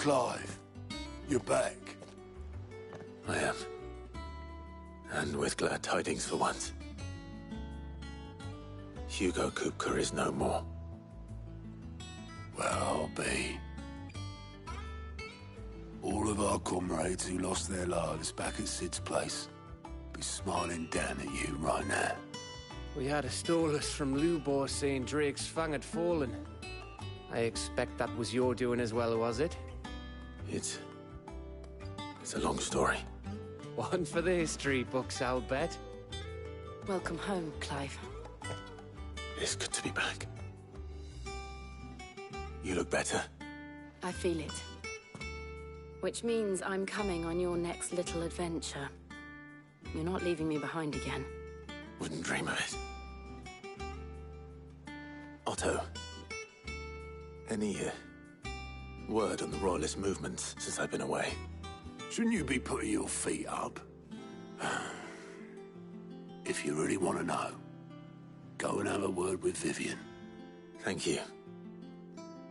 Clive, you're back. I am. And with glad tidings for once. Hugo Kupka is no more. Well, I'll be. All of our comrades who lost their lives back at Sid's place be smiling down at you right now. We had a stolus from Lubor saying Drake's fang had fallen. I expect that was your doing as well, was it? It's a long story. One for the history books, I'll bet. Welcome home, Clive. It's good to be back. You look better. I feel it. Which means I'm coming on your next little adventure. You're not leaving me behind again. Wouldn't dream of it. Otto, any word on the Royalist movements since I've been away? Shouldn't you be putting your feet up? If you really want to know, go and have a word with Vivian. Thank you.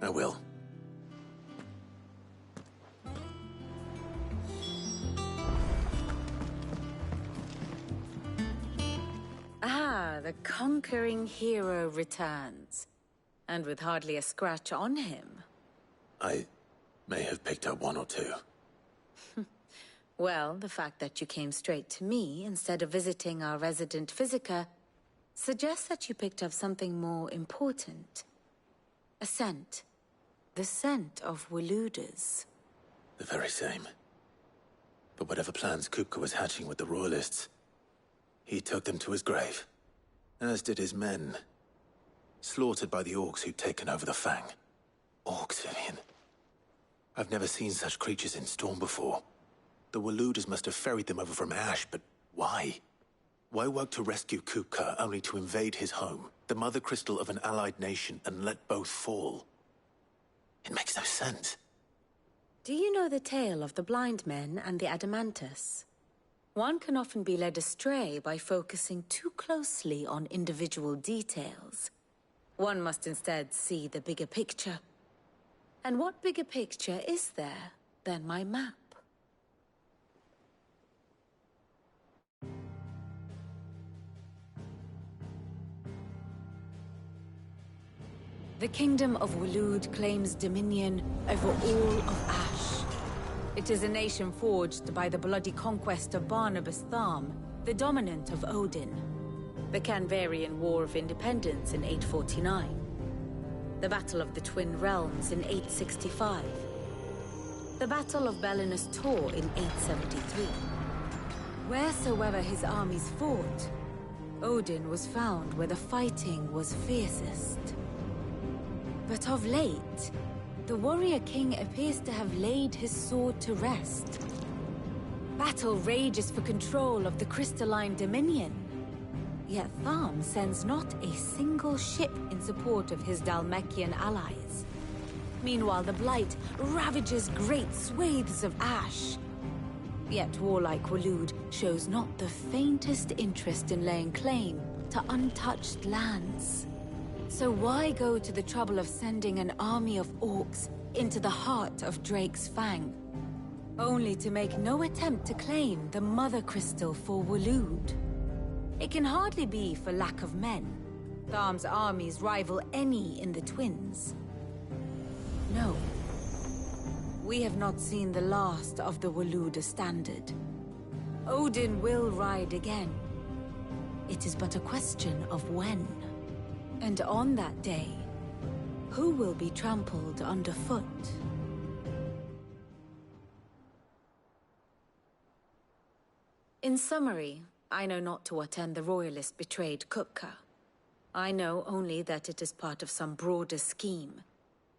I will. Ah, the conquering hero returns. And with hardly a scratch on him. I may have picked up one or two. Well, the fact that you came straight to me instead of visiting our resident physiker suggests that you picked up something more important. A scent. The scent of Waludas. The very same. But whatever plans Kupka was hatching with the Royalists, he took them to his grave. As did his men. Slaughtered by the orcs who'd taken over the Fang. Orcs, Vivian. I've never seen such creatures in Storm before. The Waludas must have ferried them over from Ash, but why? Why work to rescue Kupka only to invade his home, the mother crystal of an allied nation, and let both fall? It makes no sense. Do you know the tale of the blind men and the Adamantus? One can often be led astray by focusing too closely on individual details. One must instead see the bigger picture. And what bigger picture is there than my map? The Kingdom of Waloed claims dominion over all of Ash. It is a nation forged by the bloody conquest of Barnabas Tharm, the dominant of Odin. The Canvarian War of Independence in 849. The Battle of the Twin Realms in 865. The Battle of Belinus Tor in 873. Wheresoever his armies fought, Odin was found where the fighting was fiercest. But of late, the warrior king appears to have laid his sword to rest. Battle rages for control of the crystalline dominion. Yet Tharm sends not a single ship in support of his Dhalmekian allies. Meanwhile, the Blight ravages great swathes of Ash. Yet warlike Waloed shows not the faintest interest in laying claim to untouched lands. So why go to the trouble of sending an army of orcs into the heart of Drake's Fang, only to make no attempt to claim the Mother Crystal for Waloed? It can hardly be for lack of men. Tharm's armies rival any in the Twins. No. We have not seen the last of the Waluda standard. Odin will ride again. It is but a question of when. And on that day, who will be trampled underfoot? In summary, I know not to what end the Royalist betrayed Kupka. I know only that it is part of some broader scheme.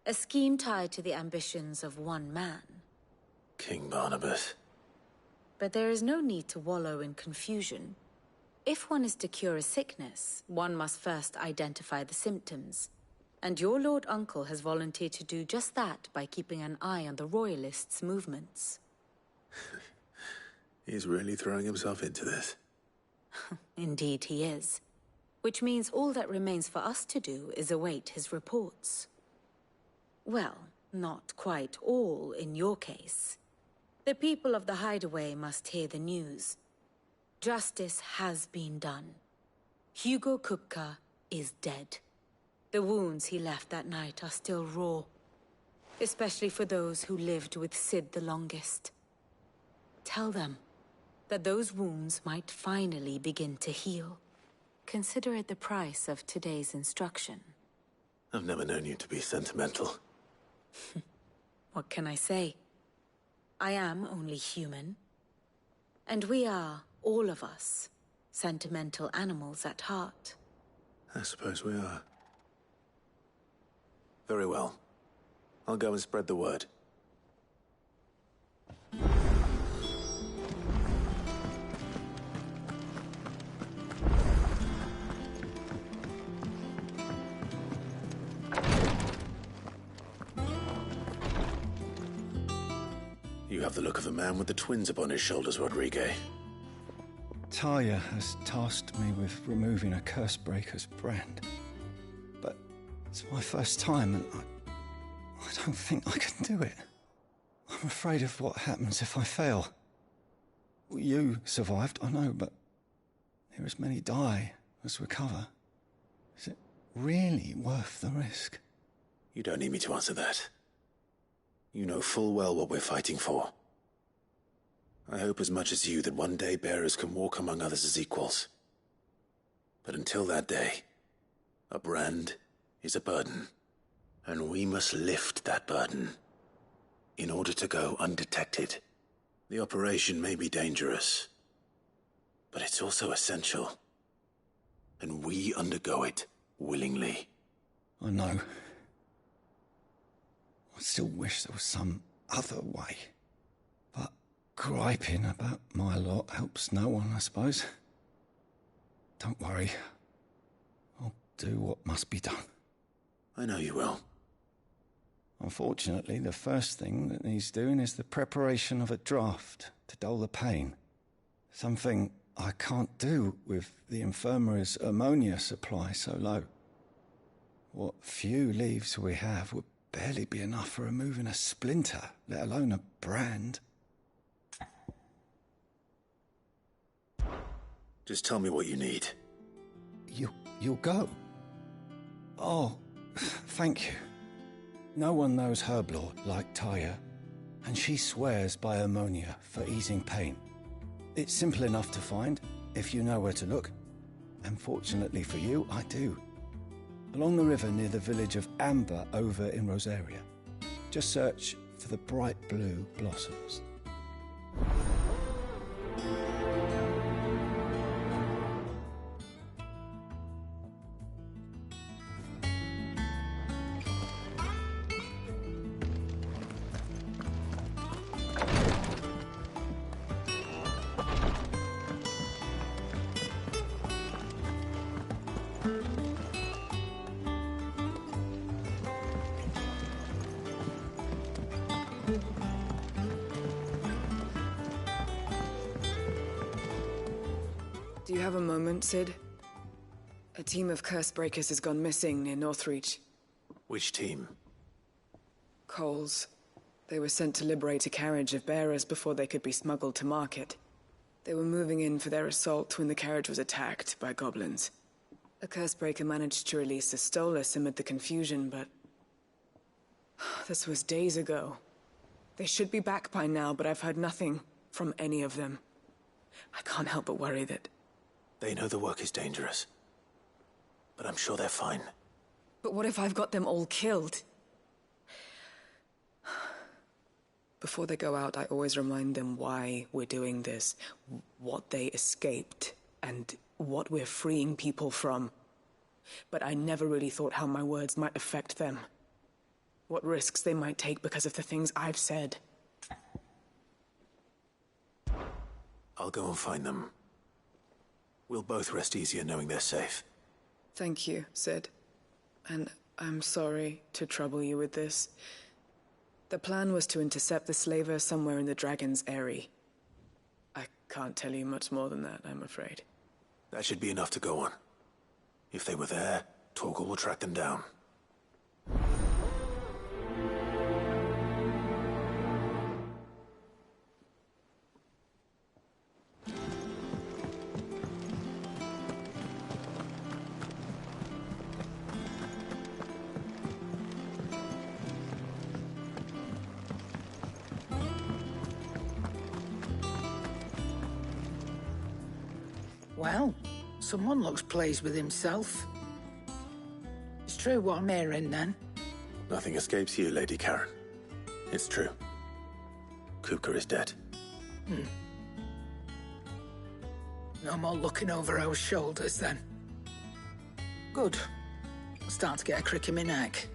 A scheme tied to the ambitions of one man. King Barnabas. But there is no need to wallow in confusion. If one is to cure a sickness, one must first identify the symptoms. And your Lord Uncle has volunteered to do just that by keeping an eye on the Royalists' movements. He's really throwing himself into this. Indeed he is. Which means all that remains for us to do is await his reports. Well, Not quite all in your case. The people of the Hideaway must hear the news. Justice has been done. Hugo Kupka is dead. The wounds he left that night are still raw. Especially for those who lived with Sid the longest. Tell them that those wounds might finally begin to heal. Consider it the price of today's instruction. I've never known you to be sentimental. What can I say? I am only human. And we are, all of us, sentimental animals at heart. I suppose we are. Very well. I'll go and spread the word. You have the look of a man with the twins upon his shoulders, Rodrigue. Talia has tasked me with removing a Cursebreaker's brand. But it's my first time, and I don't think I can do it. I'm afraid of what happens if I fail. You survived, I know, but there as many die as recover. Is it really worth the risk? You don't need me to answer that. You know full well what we're fighting for. I hope as much as you that one day bearers can walk among others as equals. But until that day, a brand is a burden, and we must lift that burden in order to go undetected. The operation may be dangerous, but it's also essential, and we undergo it willingly. I know. I still wish there was some other way. But griping about my lot helps no one, I suppose. Don't worry. I'll do what must be done. I know you will. Unfortunately, the first thing that needs doing is the preparation of a draft to dull the pain. Something I can't do with the infirmary's ammonia supply so low. What few leaves we have would barely be enough for removing a splinter, let alone a brand. Just tell me what you need. You'll go? Oh, thank you. No one knows Herblord like Taya, and she swears by ammonia for easing pain. It's simple enough to find, if you know where to look. And fortunately for you, I do. Along the river near the village of Amber over in Rosaria. Just search for the bright blue blossoms. Do you have a moment, Sid? A team of Cursebreakers has gone missing near Northreach. Which team? Coles. They were sent to liberate a carriage of bearers before they could be smuggled to market. They were moving in for their assault when the carriage was attacked by goblins. A Cursebreaker managed to release a Stolas amid the confusion, but... this was days ago. They should be back by now, but I've heard nothing from any of them. I can't help but worry that... They know the work is dangerous, but I'm sure they're fine. But what if I've got them all killed? Before they go out, I always remind them why we're doing this, what they escaped, and what we're freeing people from. But I never really thought how my words might affect them. What risks they might take because of the things I've said. I'll go and find them. We'll both rest easier knowing they're safe. Thank you, Sid. And I'm sorry to trouble you with this. The plan was to intercept the slaver somewhere in the Dragon's Eyrie. I can't tell you much more than that, I'm afraid. That should be enough to go on. If they were there, Torgal will track them down. Well, someone looks pleased with himself. It's true what I'm hearing, then. Nothing escapes you, Lady Karen. It's true. Kupka is dead. No more looking over our shoulders, then. Good. I'm starting to get a crick in my neck.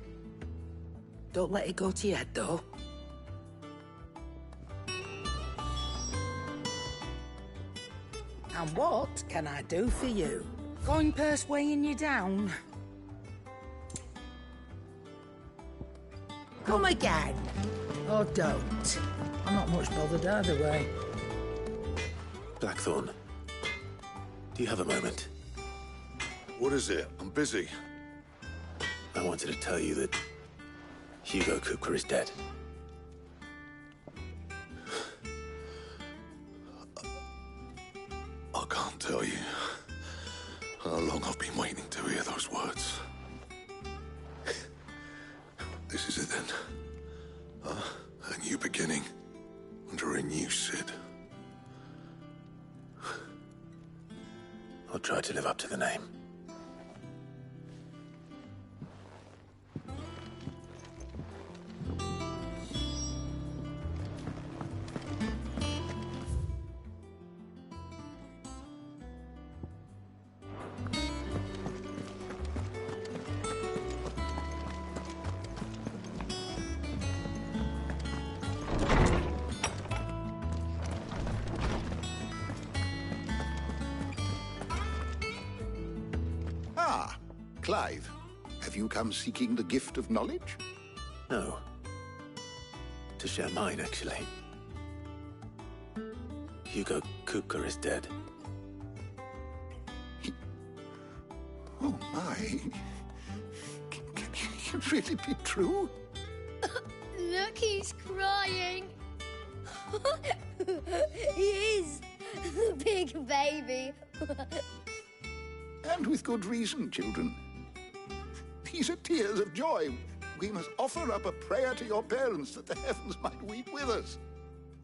Don't let it go to your head, though. And what can I do for you? Coin purse weighing you down? Come again. Or don't. I'm not much bothered either way. Blackthorn, do you have a moment? What is it? I'm busy. I wanted to tell you that Hugo Kupka is dead. I can't tell you how long I've been waiting to hear those words. This is it then. A new beginning under a new Sid. I'll try to live up to the name. Clive, have you come seeking the gift of knowledge? No. To share mine, actually. Hugo Kupka is dead. Oh, my. Can it really be true? Look, he's crying. He is. The big baby. And with good reason, children. These are tears of joy. We must offer up a prayer to your parents that the heavens might weep with us.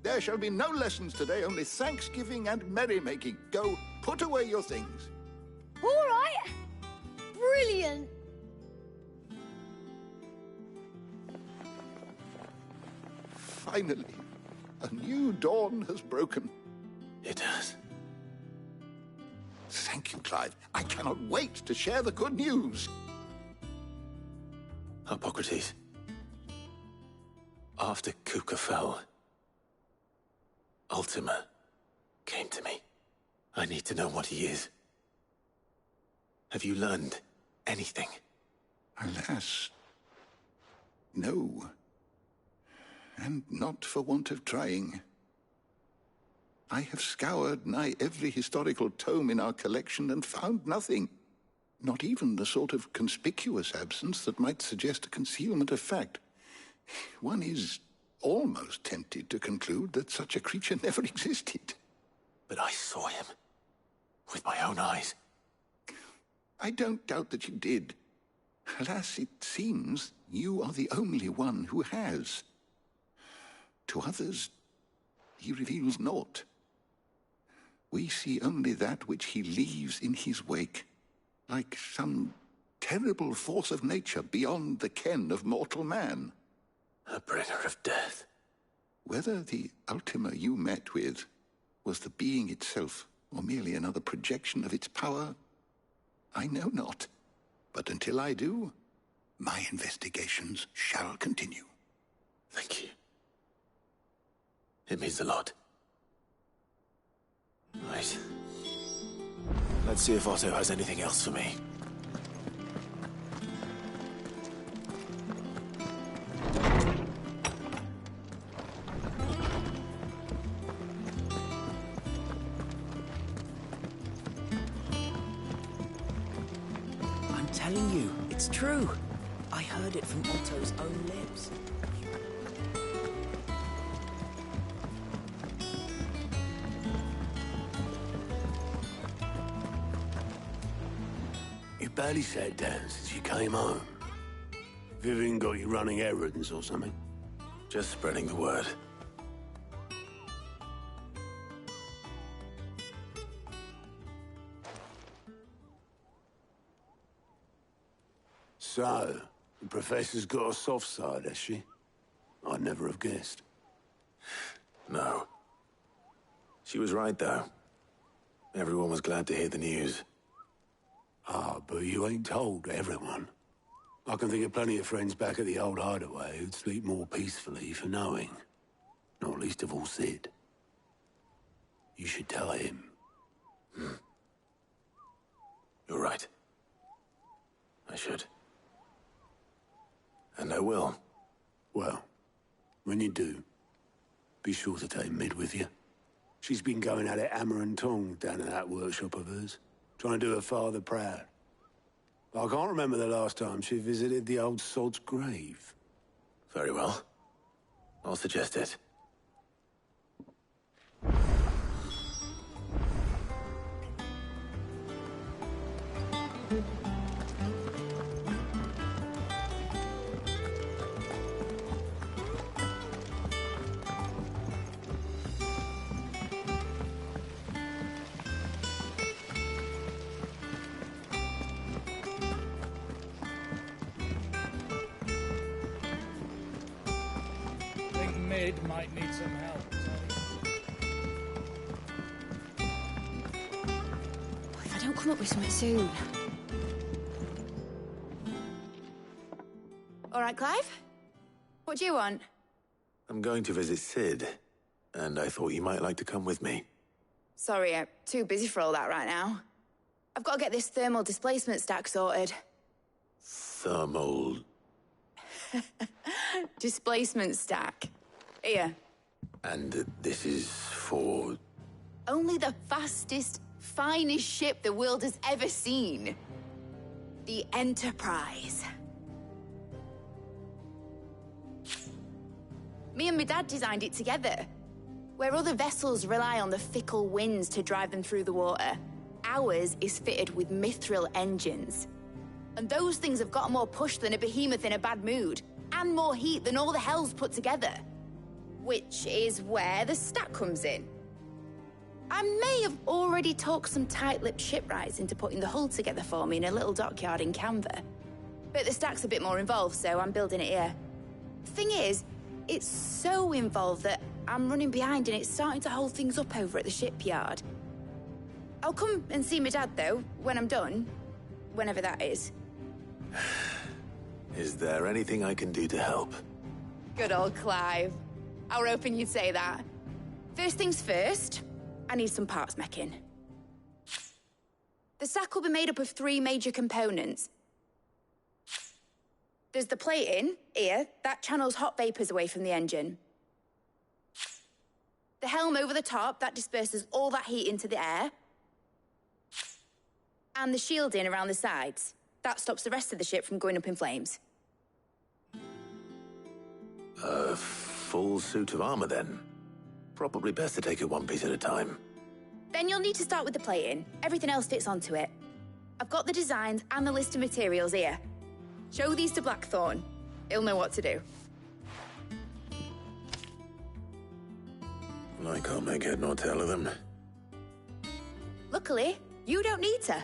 There shall be no lessons today, only thanksgiving and merrymaking. Go, put away your things. All right. Brilliant. Finally, a new dawn has broken. It has. Thank you, Clive. I cannot wait to share the good news. Hippocrates. After Kupka fell, Ultima came to me. I need to know what he is. Have you learned anything? Alas, no. And not for want of trying. I have scoured nigh every historical tome in our collection and found nothing. Not even the sort of conspicuous absence that might suggest a concealment of fact. One is almost tempted to conclude that such a creature never existed. But I saw him. With my own eyes. I don't doubt that you did. Alas, it seems you are the only one who has. To others, he reveals naught. We see only that which he leaves in his wake, like some terrible force of nature beyond the ken of mortal man. A bringer of death. Whether the Ultima you met with was the being itself, or merely another projection of its power, I know not. But until I do, my investigations shall continue. Thank you. It means a lot. Right. Let's see if Otto has anything else for me. I'm telling you, it's true. I heard it from Otto's own lips. You barely sat down since you came home. Vivian got you running errands or something? Just spreading the word. So, the Professor's got a soft side, has she? I'd never have guessed. No. She was right, though. Everyone was glad to hear the news. Ah, but you ain't told everyone. I can think of plenty of friends back at the old hideaway who'd sleep more peacefully for knowing. Not least of all Sid. You should tell him. You're right. I should. And I will. Well, when you do, be sure to take Mid with you. She's been going at it hammer and tongs down in that workshop of hers, trying to do her father proud. I can't remember the last time she visited the old sod's grave. Very well. I'll suggest it. Mid might need some help. If I don't come up with something soon. All right, Clive? What do you want? I'm going to visit Sid, and I thought you might like to come with me. Sorry, I'm too busy for all that right now. I've got to get this thermal displacement stack sorted. Thermal... Displacement stack. Here. And this is for... Only the fastest, finest ship the world has ever seen. The Enterprise. Me and my dad designed it together. Where other vessels rely on the fickle winds to drive them through the water, ours is fitted with mithril engines. And those things have got more push than a behemoth in a bad mood, and more heat than all the hells put together. Which is where the stack comes in. I may have already talked some tight-lipped shipwrights into putting the hull together for me in a little dockyard in Canva. But the stack's a bit more involved, so I'm building it here. Thing is, it's so involved that I'm running behind and it's starting to hold things up over at the shipyard. I'll come and see my dad, though, when I'm done. Whenever that is. Is there anything I can do to help? Good old Clive. I were hoping you'd say that. First things first, I need some parts meching. The stack will be made up of 3 major components. There's the plating, here, that channels hot vapors away from the engine. The helm over the top, that disperses all that heat into the air. And the shielding around the sides. That stops the rest of the ship from going up in flames. A full suit of armor, then? Probably best to take it one piece at a time. Then you'll need to start with the plating. Everything else fits onto it. I've got the designs and the list of materials here. Show these to Blackthorn. He'll know what to do. I can't make head nor tail of them. Luckily, you don't need to.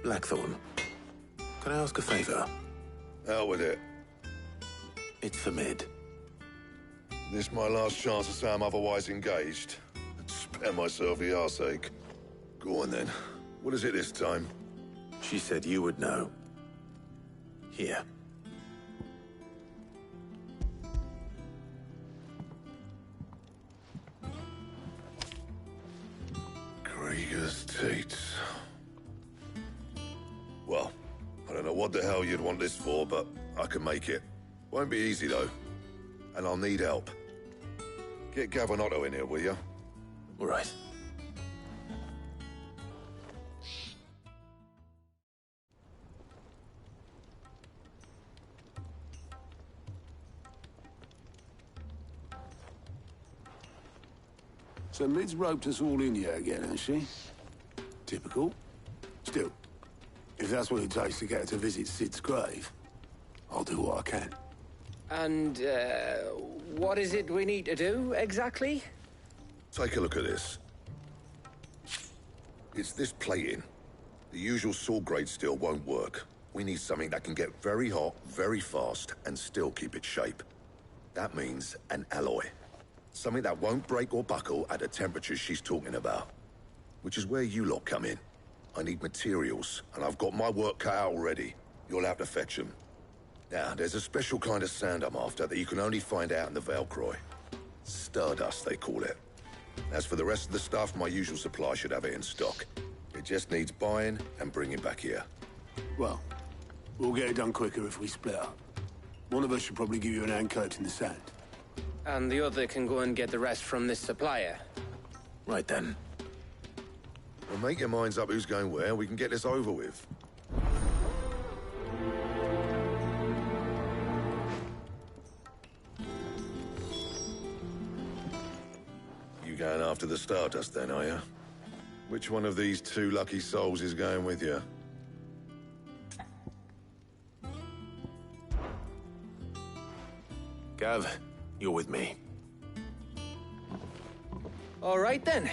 Blackthorn, can I ask a favor? Out with it. It's for Mid. This my last chance to say I'm otherwise engaged. Spare myself the arseache. Go on then. What is it this time? She said you would know. Here. Krieger's teats. what the hell you'd want this for, but I can make it. Won't be easy, though. And I'll need help. Get Gavin in here, will you? All right. So Mid's roped us all in here again, has she? Typical. Still, if that's what it takes to get her to visit Sid's grave, I'll do what I can. And, what is it we need to do, exactly? Take a look at this. It's this plating. The usual sword grade steel won't work. We need something that can get very hot, very fast, and still keep its shape. That means an alloy. Something that won't break or buckle at the temperatures she's talking about. Which is where you lot come in. I need materials, and I've got my work cut out already. You'll have to fetch them. Now, there's a special kind of sand I'm after that you can only find out in the Velcroy. Stardust, they call it. As for the rest of the stuff, my usual supply should have it in stock. It just needs buying and bringing back here. Well, we'll get it done quicker if we split up. One of us should probably give you an hand coat in the sand. And the other can go and get the rest from this supplier. Right then. Well, make your minds up who's going where, we can get this over with. You going after the Stardust then, are you? Which one of these two lucky souls is going with you? Gav, you're with me. All right, then.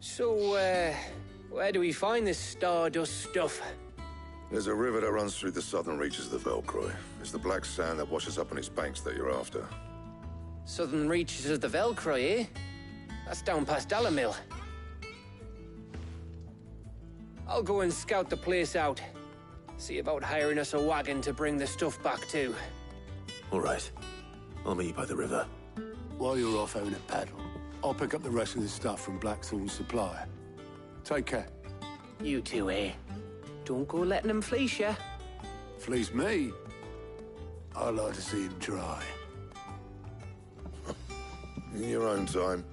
So, where do we find this Stardust stuff? There's a river that runs through the southern reaches of the Velcroy. It's the black sand that washes up on its banks that you're after. Southern reaches of the Velcroy, eh? That's down past Alamil. I'll go and scout the place out. See about hiring us a wagon to bring the stuff back to. All right. I'll meet you by the river. While you're off having a paddle, I'll pick up the rest of the stuff from Blackthorn's supplier. Take care. You two, eh? Don't go letting them fleece you. Fleece me? I'd like to see him try. In your own time.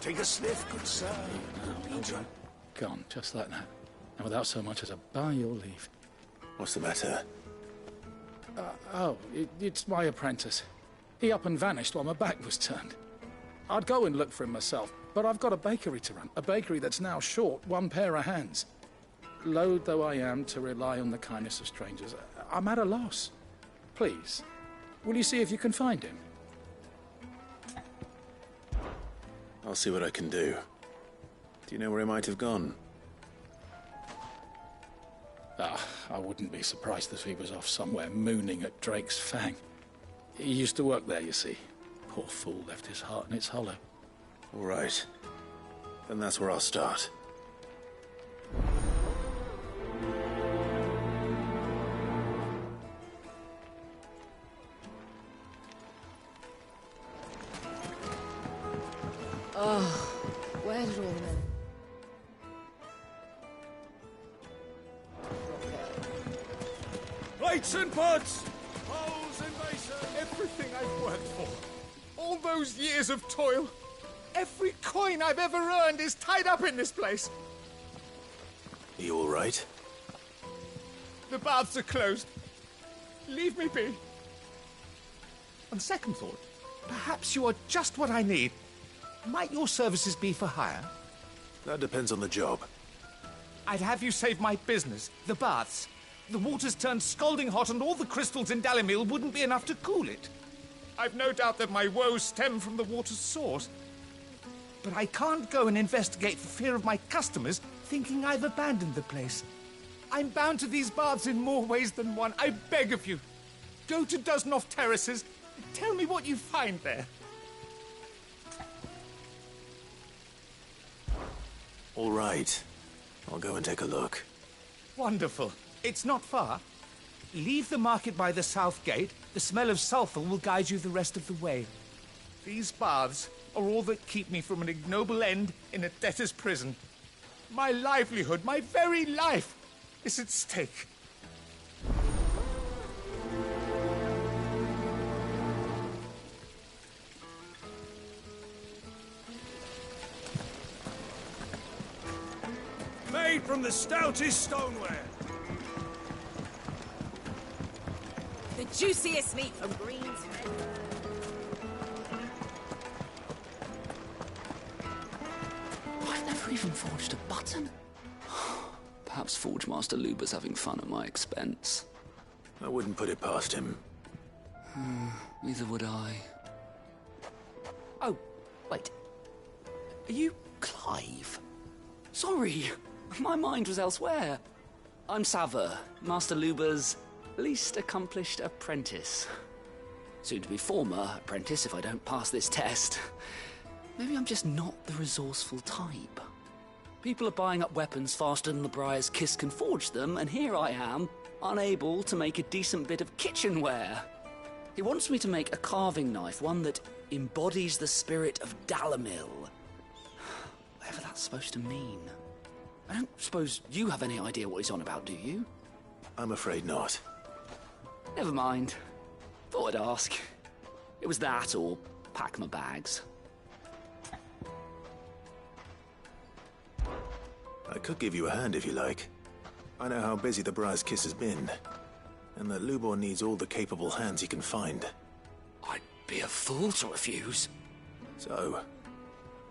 Take a sniff, good sir. Gone, just like that. And without so much as a by your leave. What's the matter? It's my apprentice. He up and vanished while my back was turned. I'd go and look for him myself, but I've got a bakery to run. A bakery that's now short one pair of hands. Loath though I am to rely on the kindness of strangers, I'm at a loss. Please, will you see if you can find him? I'll see what I can do. Do you know where he might have gone? I wouldn't be surprised if he was off somewhere mooning at Drake's Fang. He used to work there, you see. Poor fool left his heart in its hollow. All right. Then that's where I'll start. Oh, where did all the men... Plates and pots! Bowls and basins! Everything I've worked for. All those years of toil. Every coin I've ever earned is tied up in this place. Are you all right? The baths are closed. Leave me be. On second thought, perhaps you are just what I need. Might your services be for hire? That depends on the job. I'd have you save my business, the baths. The water's turned scalding hot and all the crystals in Dalimil wouldn't be enough to cool it. I've no doubt that my woes stem from the water's source. but I can't go and investigate for fear of my customers thinking I've abandoned the place. I'm bound to these baths in more ways than one. I beg of you, go to Dusnoff Terraces. Tell me what you find there. All right. I'll go and take a look. Wonderful. It's not far. Leave the market by the south gate. The smell of sulphur will guide you the rest of the way. These baths are all that keep me from an ignoble end in a debtor's prison. My livelihood, my very life, is at stake. Made from the stoutest stoneware. The juiciest meat from Green's. I've never even forged a button. Perhaps Forge Master Luber's having fun at my expense. I wouldn't put it past him. Neither would I. Oh, wait. Are you Clive? Sorry, my mind was elsewhere. I'm Saver, Master Luber's least accomplished apprentice. Soon to be former apprentice if I don't pass this test. Maybe I'm just not the resourceful type. People are buying up weapons faster than the Briar's Kiss can forge them, and here I am, unable to make a decent bit of kitchenware. He wants me to make a carving knife, one that embodies the spirit of Dalamil. Whatever that's supposed to mean. I don't suppose you have any idea what he's on about, do you? I'm afraid not. Never mind. Thought I'd ask. It was that, or pack my bags. I could give you a hand if you like. I know how busy the Briar's Kiss has been, and that Lubor needs all the capable hands he can find. I'd be a fool to refuse. So,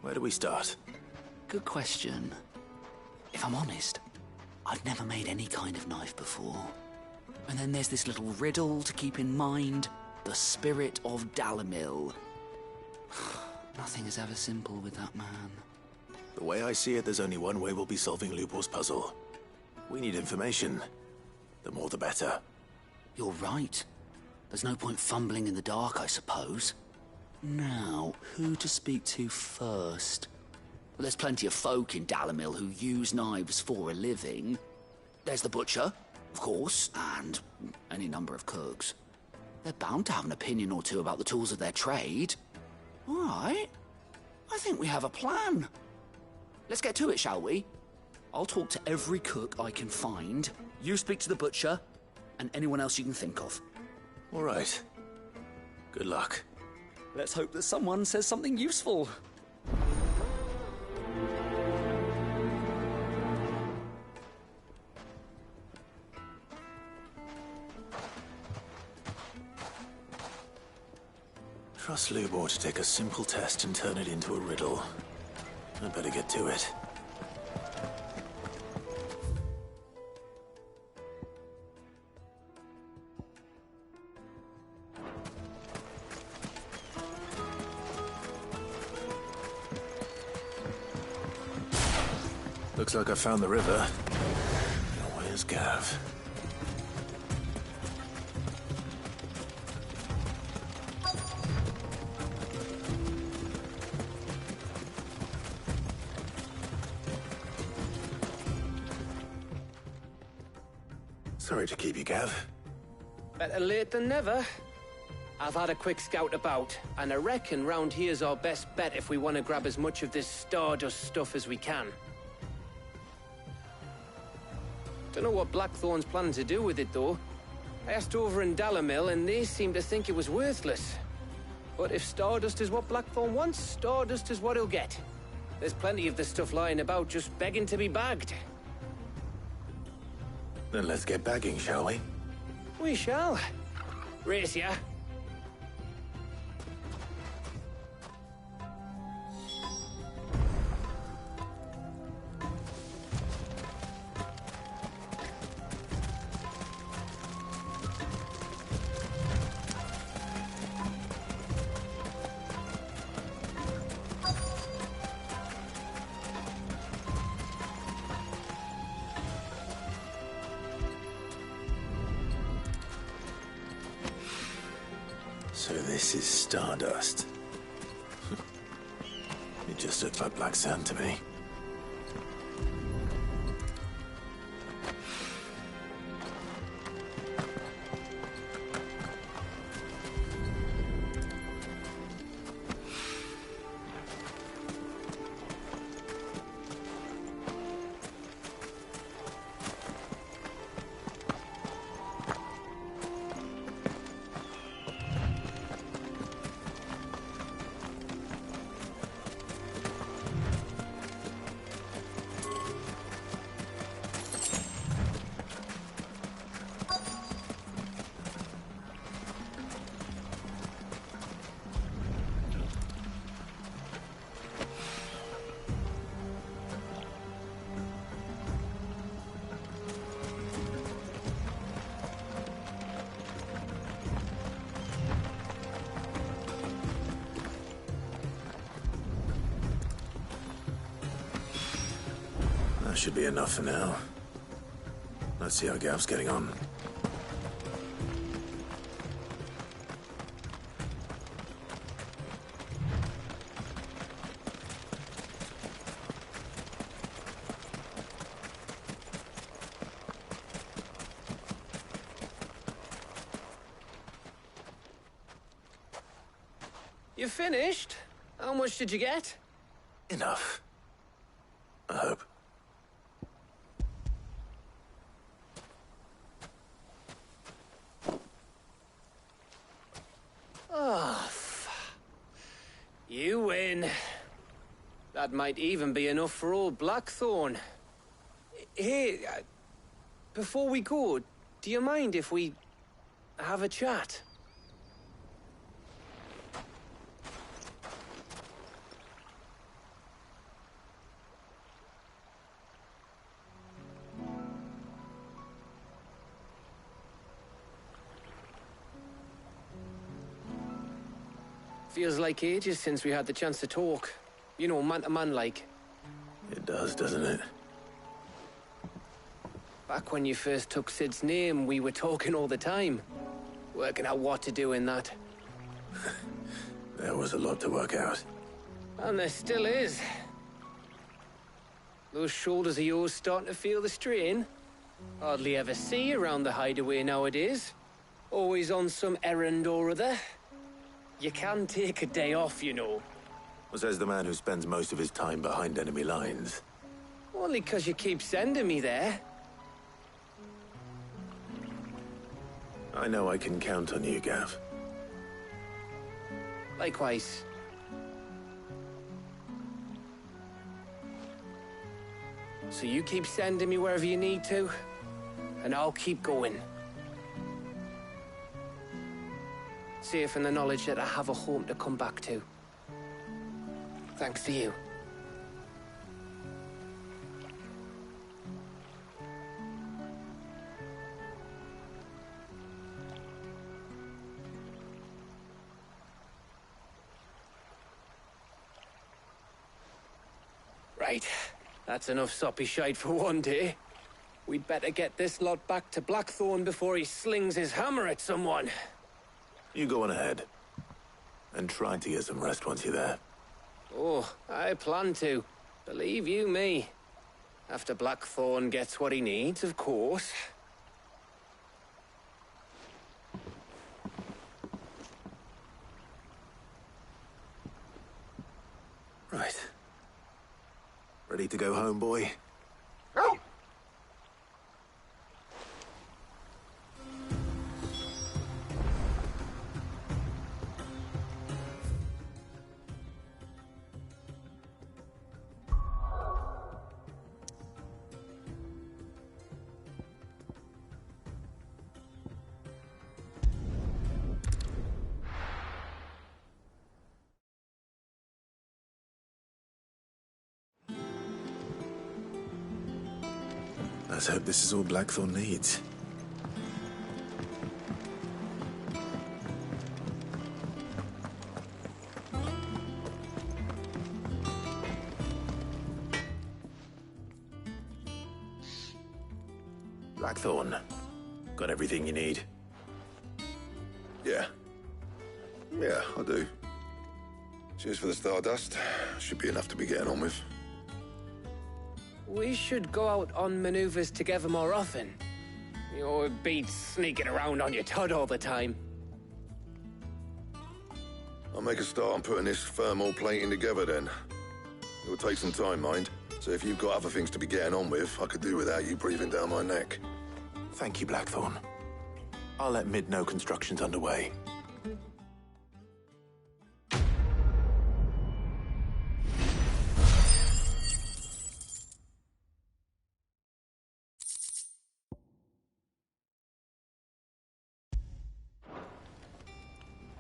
where do we start? Good question. If I'm honest, I've never made any kind of knife before. And then there's this little riddle to keep in mind. The spirit of Dalamil. Nothing is ever simple with that man. The way I see it, there's only one way we'll be solving Lubor's puzzle. We need information. The more the better. You're right. There's no point fumbling in the dark, I suppose. Now, who to speak to first? Well, there's plenty of folk in Dalamil who use knives for a living. There's the butcher, of course, and any number of cooks. They're bound to have an opinion or two about the tools of their trade. All right. I think we have a plan. Let's get to it, shall we? I'll talk to every cook I can find. You speak to the butcher, and anyone else you can think of. All right. Good luck. Let's hope that someone says something useful. Trust Lubor to take a simple test and turn it into a riddle. I'd better get to it. Looks like I found the river. Now where's Gav? Sorry to keep you, Gav. Better late than never. I've had a quick scout about, and I reckon round here's our best bet if we want to grab as much of this Stardust stuff as we can. Don't know what Blackthorn's planning to do with it, though. I asked over in Dalamil, and they seem to think it was worthless. But if Stardust is what Blackthorn wants, Stardust is what he'll get. There's plenty of the stuff lying about, just begging to be bagged. Then let's get bagging, shall we? We shall. Race ya. So this is stardust. It just looks like black sand to me. That should be enough for now. Let's see how Gav's getting on. You finished? How much did you get? Enough. I hope. Oh, you win. That might even be enough for old Blackthorn. Hey, before we go, do you mind if we have a chat? Feels like ages since we had the chance to talk. You know, man to man like. It does, doesn't it? Back when you first took Sid's name, we were talking all the time. Working out what to do in that. There was a lot to work out. And there still is. Those shoulders of yours starting to feel the strain. Hardly ever see you around the hideaway nowadays. Always on some errand or other. You can take a day off, you know. Well, says the man who spends most of his time behind enemy lines. Only 'cause you keep sending me there. I know I can count on you, Gav. Likewise. So you keep sending me wherever you need to, and I'll keep going. Safe in the knowledge that I have a home to come back to. Thanks to you. Right. That's enough soppy shite for one day. We'd better get this lot back to Blackthorn before he slings his hammer at someone. You go on ahead. And try to get some rest once you're there. Oh, I plan to. Believe you me. After Blackthorn gets what he needs, of course. Right. Ready to go home, boy? Let's hope this is all Blackthorn needs. Blackthorn, got everything you need? Yeah. Yeah, I do. Cheers for the Stardust. Should be enough to be getting on with. We should go out on maneuvers together more often. You're beat sneaking around on your Todd all the time. I'll make a start on putting this thermal plating together then. It will take some time, mind. So if you've got other things to be getting on with, I could do without you breathing down my neck. Thank you, Blackthorn. I'll let Mid know construction's underway.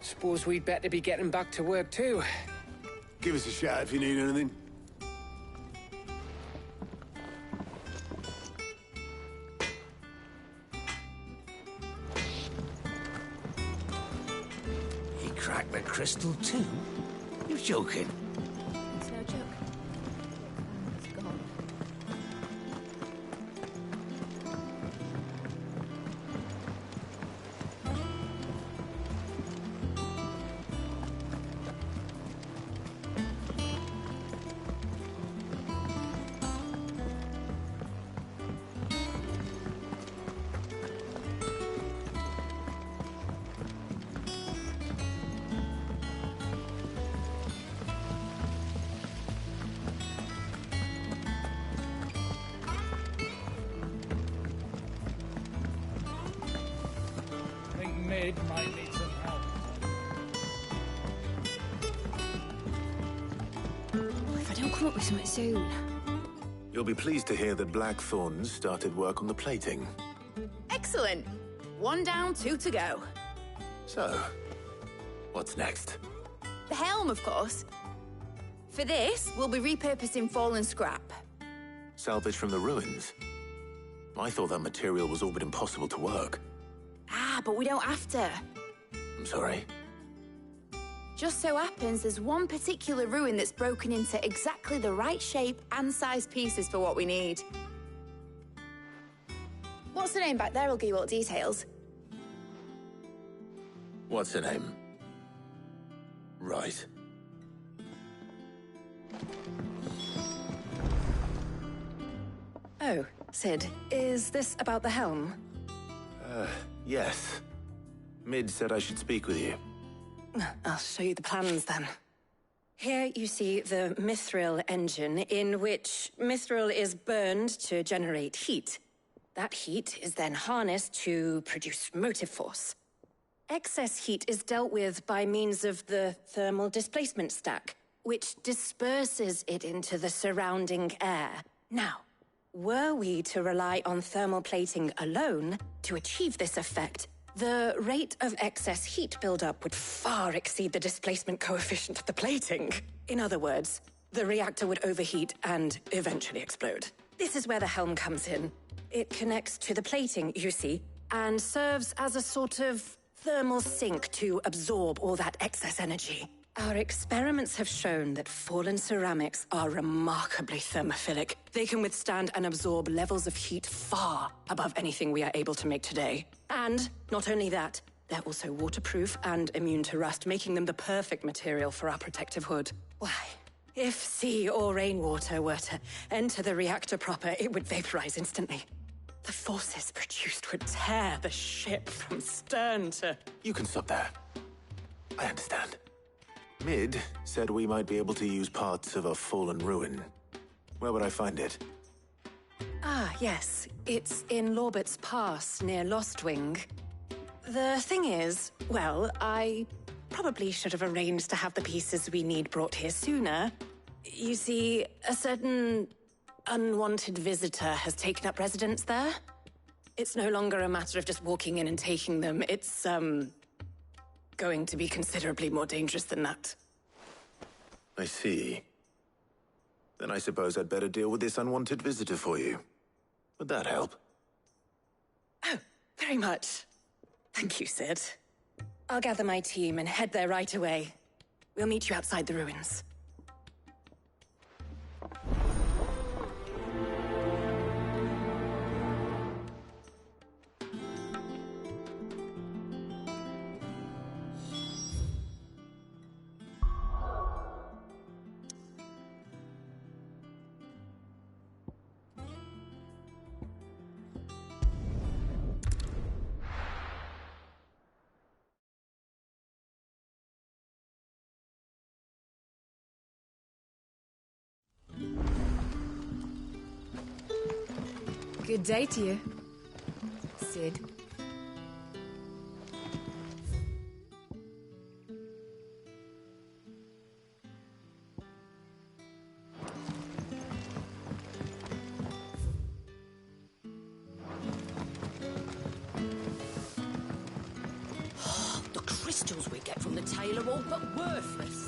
Suppose we'd better be getting back to work too. Give us a shout if you need anything. He cracked the crystal too? You're joking. It's no joke. It's gone. I think Mid might need some help. If I don't come up with something soon. You'll be pleased to hear that Blackthorn's started work on the plating. Excellent. 1 down, 2 to go. So, what's next? The helm, of course. For this, we'll be repurposing fallen scrap. Salvage from the ruins? I thought that material was all but impossible to work. Ah, but we don't have to. I'm sorry. Just so happens there's one particular ruin that's broken into exactly the right shape and size pieces for what we need. What's the name back there? I'll give you all the details. What's her name? Right. Oh, Sid, is this about the helm? Yes. Mid said I should speak with you. I'll show you the plans then. Here you see the mithril engine, in which mithril is burned to generate heat. That heat is then harnessed to produce motive force. Excess heat is dealt with by means of the thermal displacement stack, which disperses it into the surrounding air. Now, were we to rely on thermal plating alone to achieve this effect, the rate of excess heat buildup would far exceed the displacement coefficient of the plating. In other words, the reactor would overheat and eventually explode. This is where the helm comes in. It connects to the plating, you see, and serves as a sort of thermal sink to absorb all that excess energy. Our experiments have shown that fallen ceramics are remarkably thermophilic. They can withstand and absorb levels of heat far above anything we are able to make today. And not only that, they're also waterproof and immune to rust, making them the perfect material for our protective hood. Why, if sea or rainwater were to enter the reactor proper, it would vaporize instantly. The forces produced would tear the ship from stern to... You can stop there. I understand. Mid said we might be able to use parts of a fallen ruin. Where would I find it? Ah, yes. It's in Lorbert's Pass, near Lostwing. The thing is, well, I probably should have arranged to have the pieces we need brought here sooner. You see, a certain unwanted visitor has taken up residence there. It's no longer a matter of just walking in and taking them. It's, going to be considerably more dangerous than that. I see. Then I suppose I'd better deal with this unwanted visitor for you. Would that help? Oh, very much. Thank you, Sid. I'll gather my team and head there right away. We'll meet you outside the ruins. Good day to you, Sid. The crystals we get from the tail are all but worthless.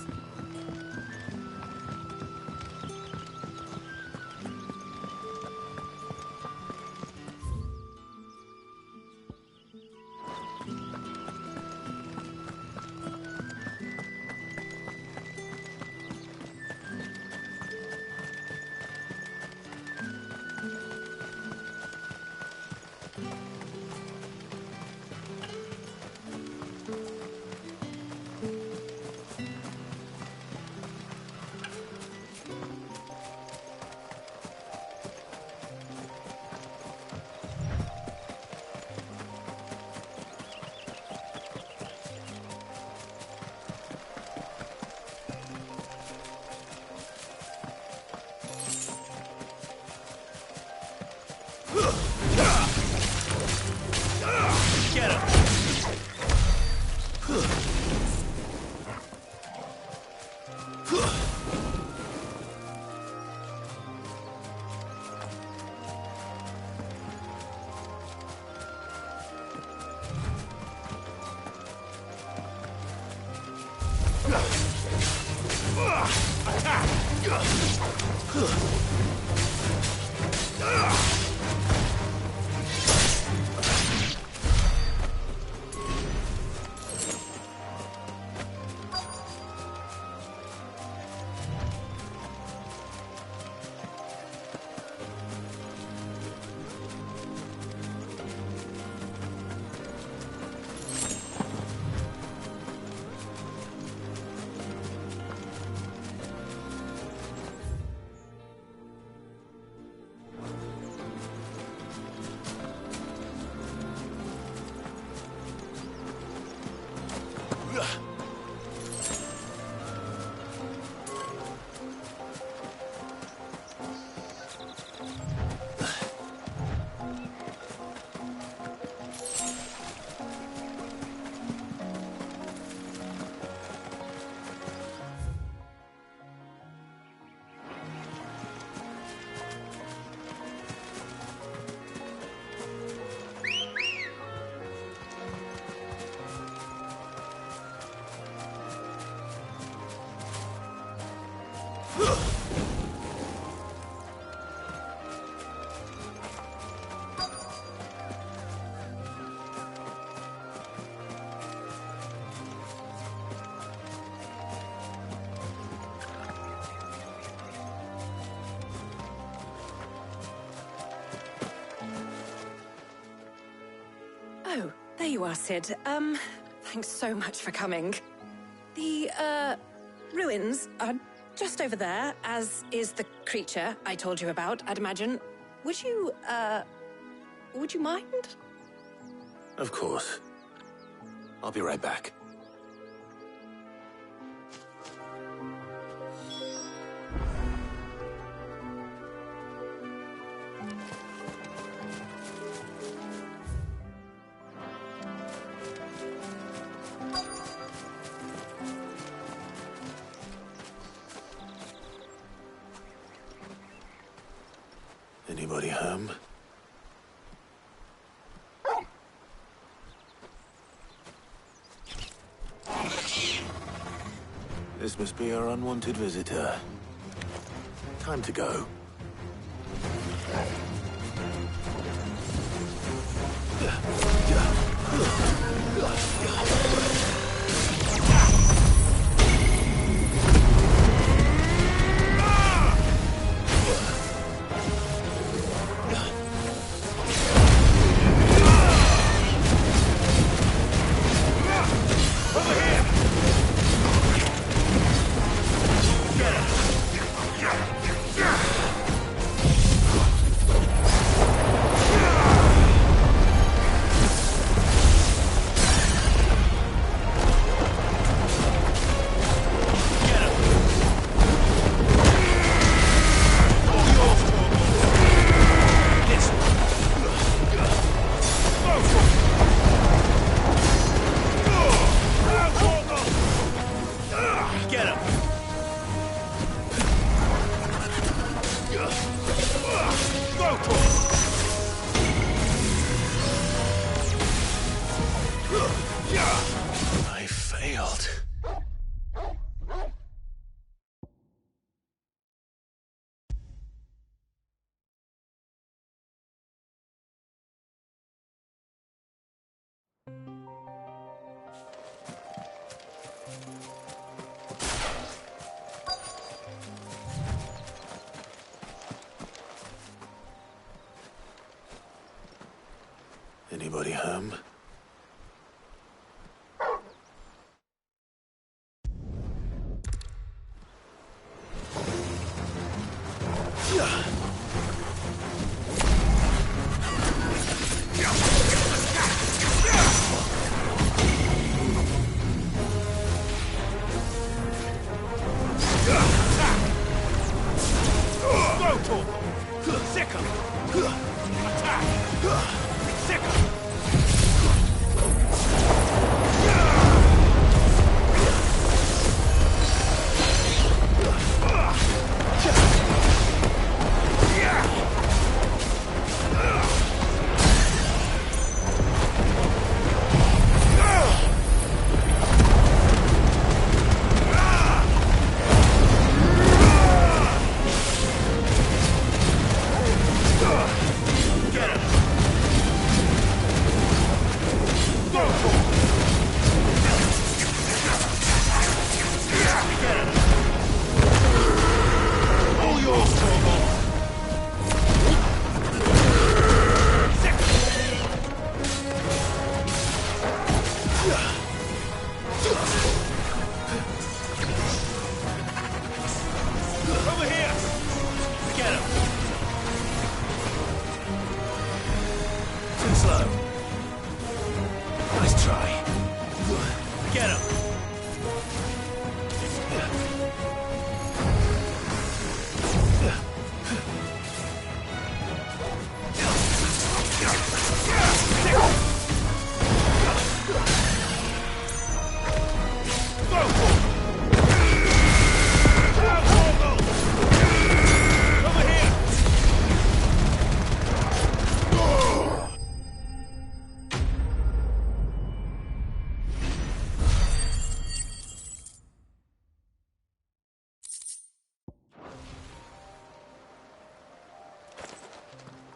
Get him! Oh, there you are, Sid. Thanks so much for coming. The, ruins are just over there, as is the creature I told you about, I'd imagine. Would you mind? Of course. I'll be right back. Anybody home? This must be our unwanted visitor. Time to go. Anybody home?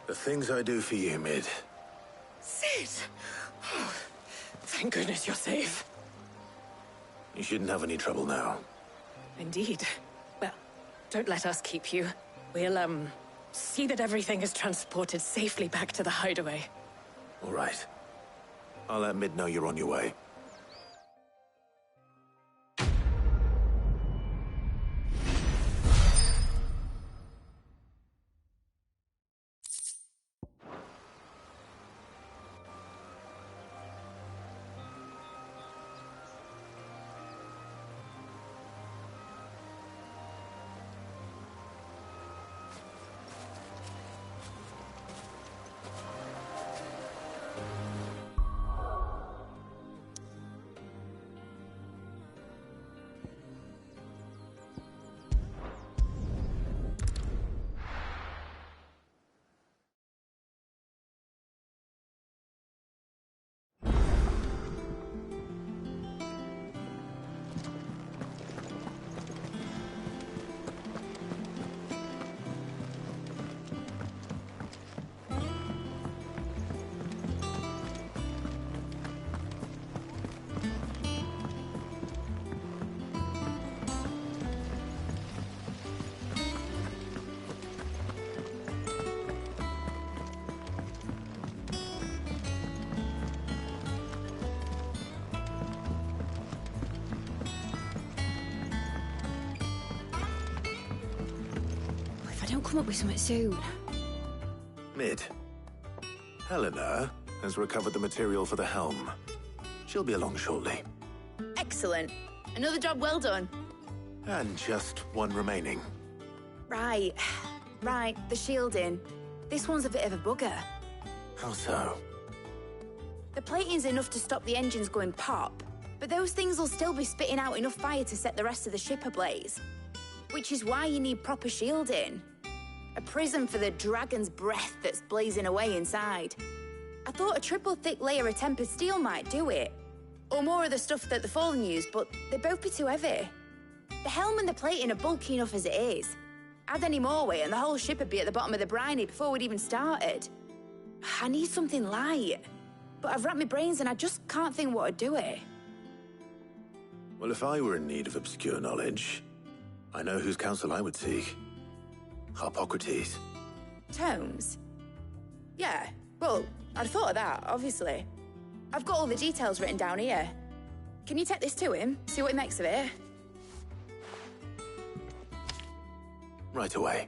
The things I do for you, Mid. Sid! Oh, thank goodness you're safe. You shouldn't have any trouble now. Indeed. Well, don't let us keep you. We'll, see that everything is transported safely back to the hideaway. All right. I'll let Mid know you're on your way. Come up with something soon. Mid. Helena has recovered the material for the helm. She'll be along shortly. Excellent. Another job well done. And just one remaining. Right. Right, the shielding. This one's a bit of a bugger. How so? The plating's enough to stop the engines going pop, but those things will still be spitting out enough fire to set the rest of the ship ablaze. Which is why you need proper shielding. A prism for the dragon's breath that's blazing away inside. I thought a triple thick layer of tempered steel might do it. Or more of the stuff that the Fallen use, but they'd both be too heavy. The helm and the plating are bulky enough as it is. Add any more weight and the whole ship would be at the bottom of the briny before we'd even started. I need something light. But I've racked my brains and I just can't think what would do it. Well, if I were in need of obscure knowledge, I know whose counsel I would seek. Harpocrates. Tomes? Yeah, well, I'd thought of that, obviously. I've got all the details written down here. Can you take this to him, see what he makes of it? Right away.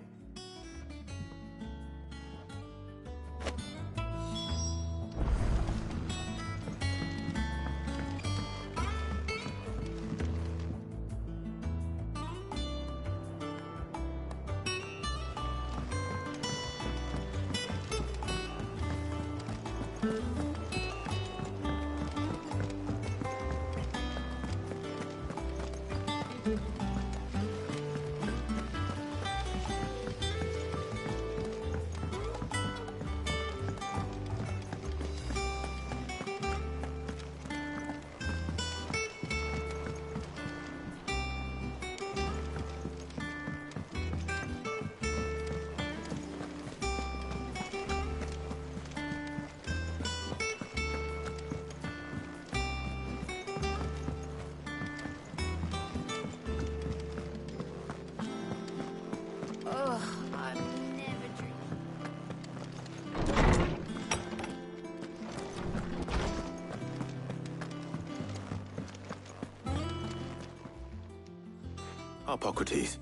Hippocrates,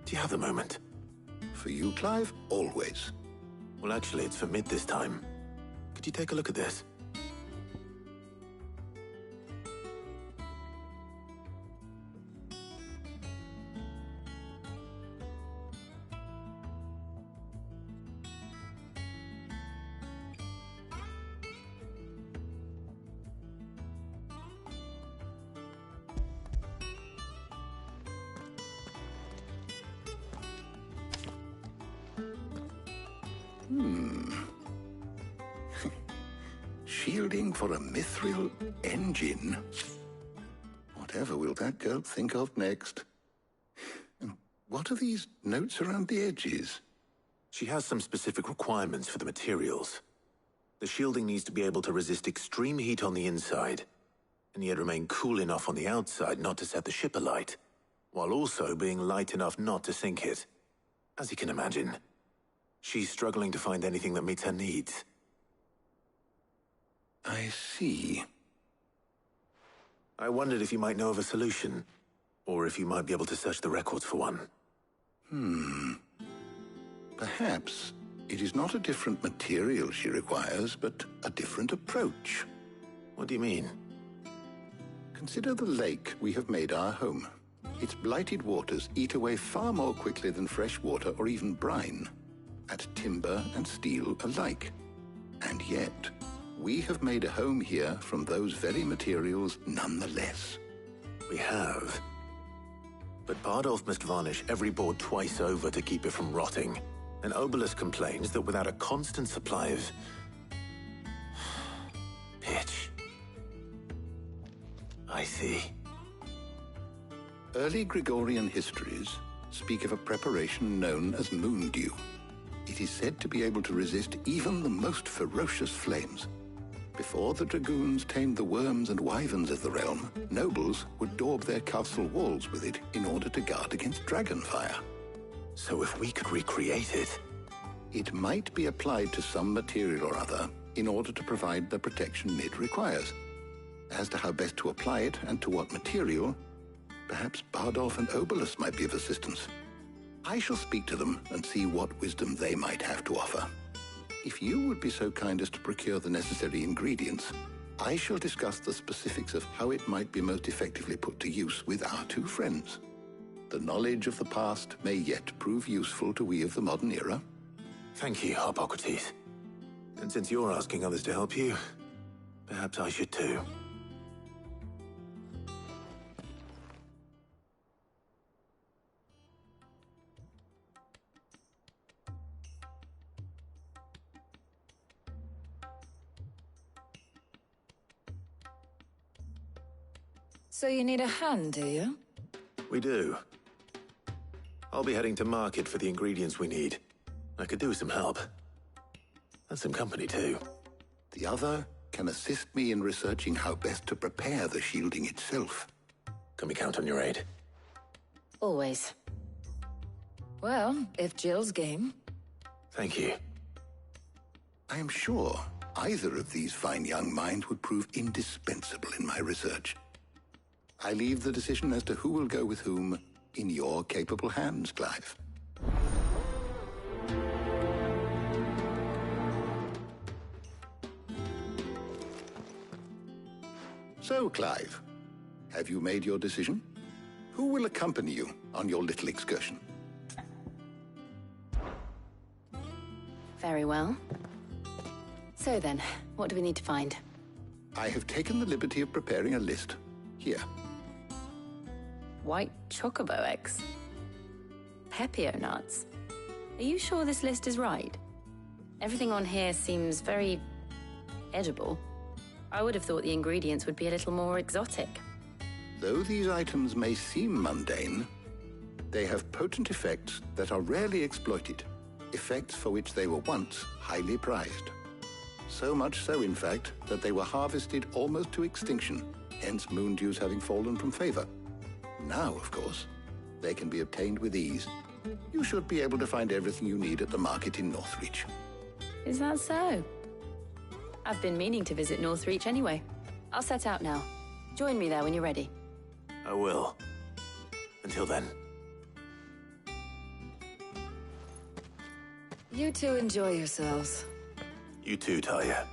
do you have a moment? For you, Clive, always. Well, actually, it's for mid this time. Could you take a look at this? Shielding for a mithril engine? Whatever will that girl think of next? And what are these notes around the edges? She has some specific requirements for the materials. The shielding needs to be able to resist extreme heat on the inside, and yet remain cool enough on the outside not to set the ship alight, while also being light enough not to sink it. As you can imagine, she's struggling to find anything that meets her needs. I see. I wondered if you might know of a solution, or if you might be able to search the records for one. Perhaps it is not a different material she requires, but a different approach. What do you mean? Consider the lake we have made our home. Its blighted waters eat away far more quickly than fresh water or even brine, at timber and steel alike. And yet, we have made a home here from those very materials nonetheless. We have. But Bardolph must varnish every board twice over to keep it from rotting. And Obelus complains that without a constant supply of pitch. I see. Early Gregorian histories speak of a preparation known as moon dew. It is said to be able to resist even the most ferocious flames. Before the dragoons tamed the worms and wyverns of the realm, nobles would daub their castle walls with it in order to guard against dragonfire. So if we could recreate it... It might be applied to some material or other in order to provide the protection Mid requires. As to how best to apply it and to what material, perhaps Bardolph and Obelus might be of assistance. I shall speak to them and see what wisdom they might have to offer. If you would be so kind as to procure the necessary ingredients, I shall discuss the specifics of how it might be most effectively put to use with our two friends. The knowledge of the past may yet prove useful to we of the modern era. Thank you, Hippocrates. And since you're asking others to help you, perhaps I should too. So you need a hand, do you? We do. I'll be heading to market for the ingredients we need. I could do with some help. And some company, too. The other can assist me in researching how best to prepare the shielding itself. Can we count on your aid? Always. Well, if Jill's game... Thank you. I am sure Either of these fine young minds would prove indispensable in my research. I leave the decision as to who will go with whom in your capable hands, Clive. So, Clive, have you made your decision? Who will accompany you on your little excursion? Very well. So then, what do we need to find? I have taken the liberty of preparing a list. Here. White chocobo eggs. Pepio nuts. Are you sure this list is right? Everything on here seems very edible. I would have thought the ingredients would be a little more exotic. Though these items may seem mundane, they have potent effects that are rarely exploited, effects for which they were once highly prized. So much so, in fact, that they were harvested almost to extinction, hence moon dews having fallen from favor. Now, of course, they can be obtained with ease. You should be able to find everything you need at the market in Northreach. Is that so? I've been meaning to visit Northreach anyway. I'll set out now. Join me there when you're ready. I will. Until then. You two enjoy yourselves. You too, Talia.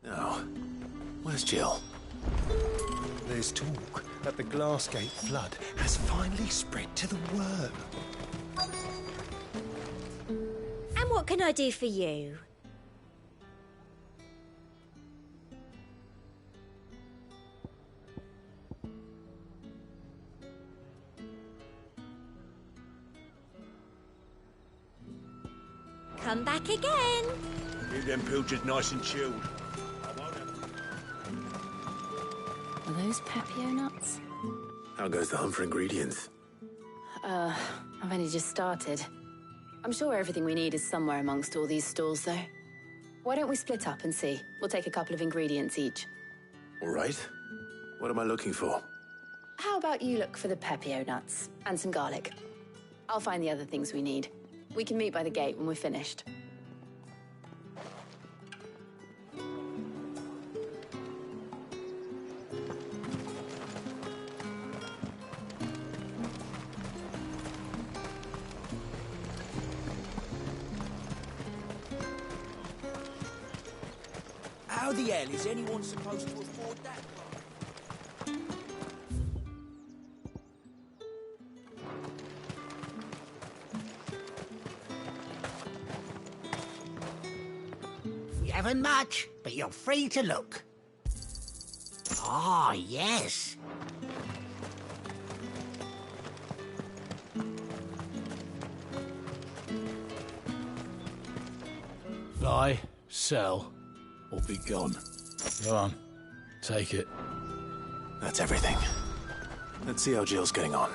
Now, where's Jill? There's talk that the Glassgate flood has finally spread to the worm. And what can I do for you? Come back again. Keep them pilchards nice and chilled. Are those Pepio nuts? How goes the hunt for ingredients? I've only just started. I'm sure everything we need is somewhere amongst all these stalls, though. Why don't we split up and see? We'll take a couple of ingredients each. All right. What am I looking for? How about you look for the Pepio nuts and some garlic? I'll find the other things we need. We can meet by the gate when we're finished. How the hell is anyone supposed to afford that? We haven't much, but you're free to look. Ah, yes. Buy, sell, or be gone. Go on, take it. That's everything. Let's see how Jill's getting on.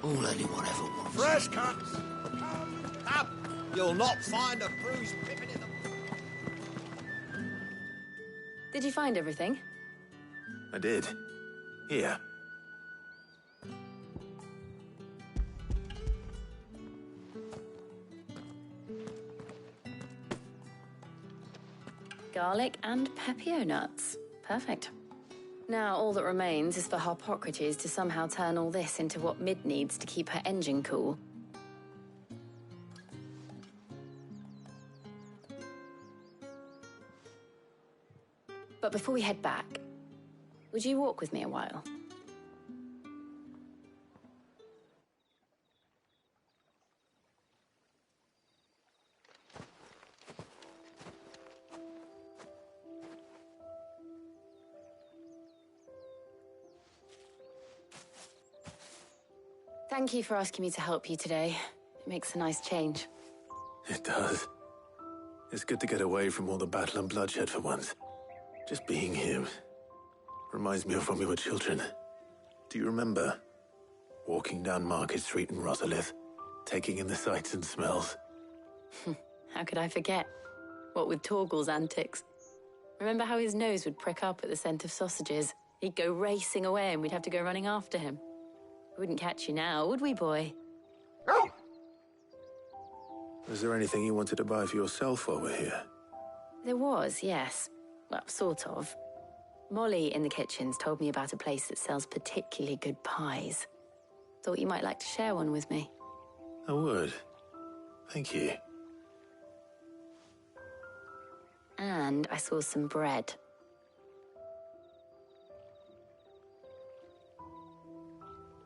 All anyone ever wants. Fresh cuts! Come up! You'll not find a bruised pippin in the... Did you find everything? I did. Here. Garlic and Pepio nuts. Perfect. Now all that remains is for Harpocrates to somehow turn all this into what Mid needs to keep her engine cool. But before we head back, would you walk with me a while? Thank you for asking me to help you today. It makes a nice change. It does. It's good to get away from all the battle and bloodshed for once. Just being here Reminds me of when we were children. Do you remember? Walking down Market Street in Rosalith, taking in the sights and smells. How could I forget? What with Torgal's antics. Remember how his nose would prick up at the scent of sausages? He'd go racing away and we'd have to go running after him. We wouldn't catch you now, would we, boy? Was there anything you wanted to buy for yourself while we're here? There was, yes. Well, sort of. Molly in the kitchens told me about a place that sells particularly good pies. Thought you might like to share one with me. I would. Thank you. And I saw some bread.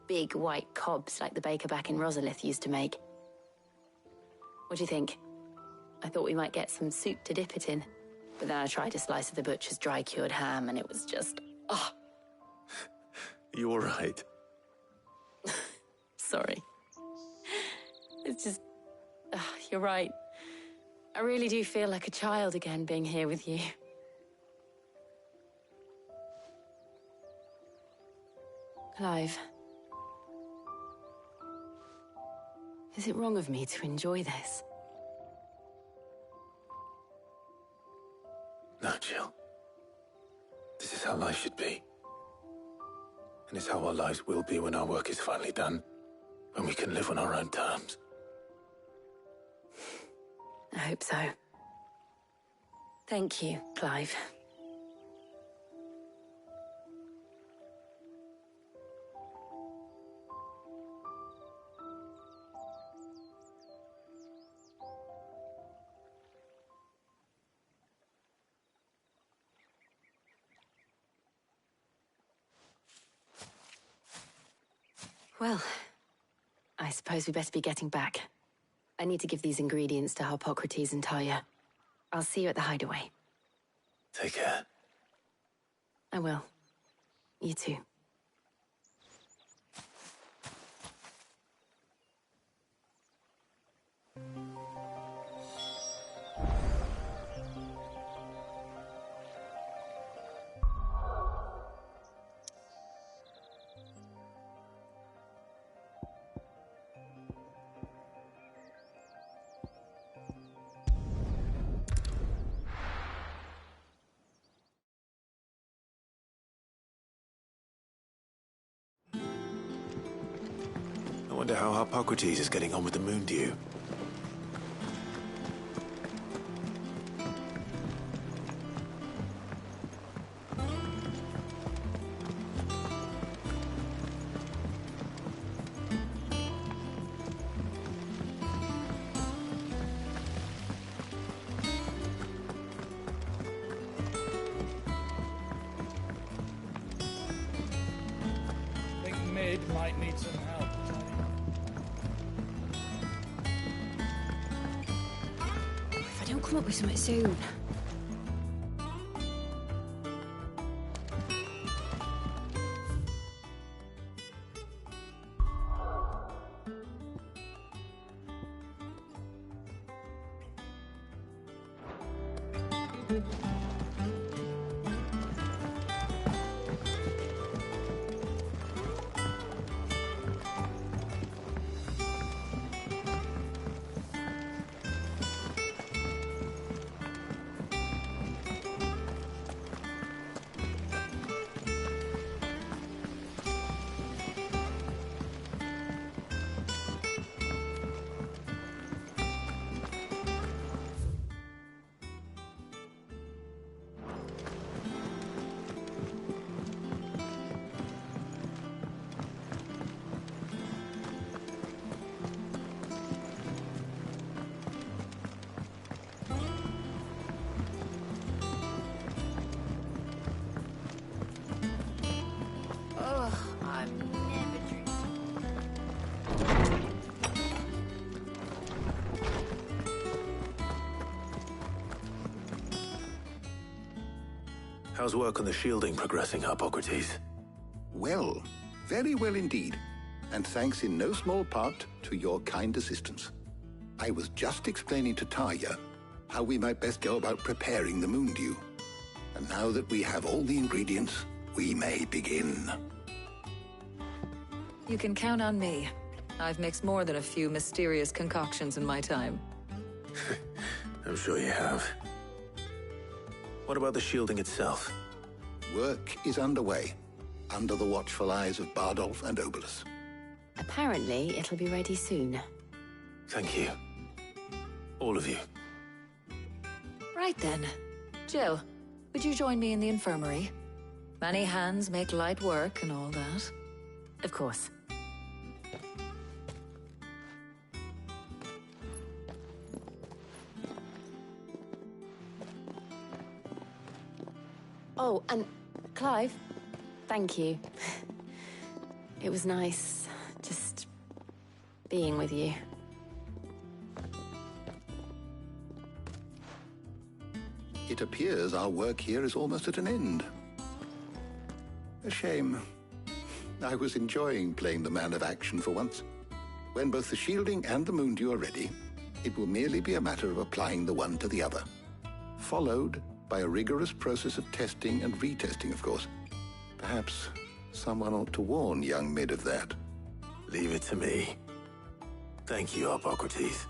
Big white cobs like the baker back in Rosalith used to make. What do you think? I thought we might get some soup to dip it in. But then I tried a slice of the butcher's dry-cured ham and it was just... oh. You all right? Sorry. It's just... you're right. I really do feel like a child again being here with you. Clive. Is it wrong of me to enjoy this? No, Jill. This is how life should be. And it's how our lives will be when our work is finally done. When we can live on our own terms. I hope so. Thank you, Clive. Well, I suppose we best be getting back. I need to give these ingredients to Harpocrates and Talia. I'll see you at the hideaway. Take care. I will. You too. I wonder how Harpocrates is getting on with the moon dew. I think Mid might need some help. If I don't come up with something soon. How's work on the shielding progressing, Harpocrates? Well, very well indeed. And thanks in no small part to your kind assistance. I was just explaining to Talia how we might best go about preparing the moon dew. And now that we have all the ingredients, we may begin. You can count on me. I've mixed more than a few mysterious concoctions in my time. I'm sure you have. What about the shielding itself? Work is underway, under the watchful eyes of Bardolph and Obolus. Apparently, it'll be ready soon. Thank you. All of you. Right then. Jill, would you join me in the infirmary? Many hands make light work and all that. Of course. Oh, and Clive, thank you. It was nice, just being with you. It appears our work here is almost at an end. A shame. I was enjoying playing the man of action for once. When both the shielding and the Moondew are ready, it will merely be a matter of applying the one to the other. Followed by a rigorous process of testing and retesting, of course. Perhaps someone ought to warn young Mid of that. Leave it to me. Thank you, Hippocrates.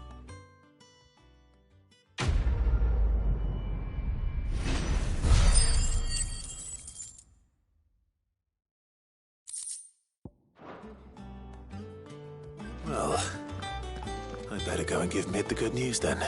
Well, I'd better go and give Mid the good news then.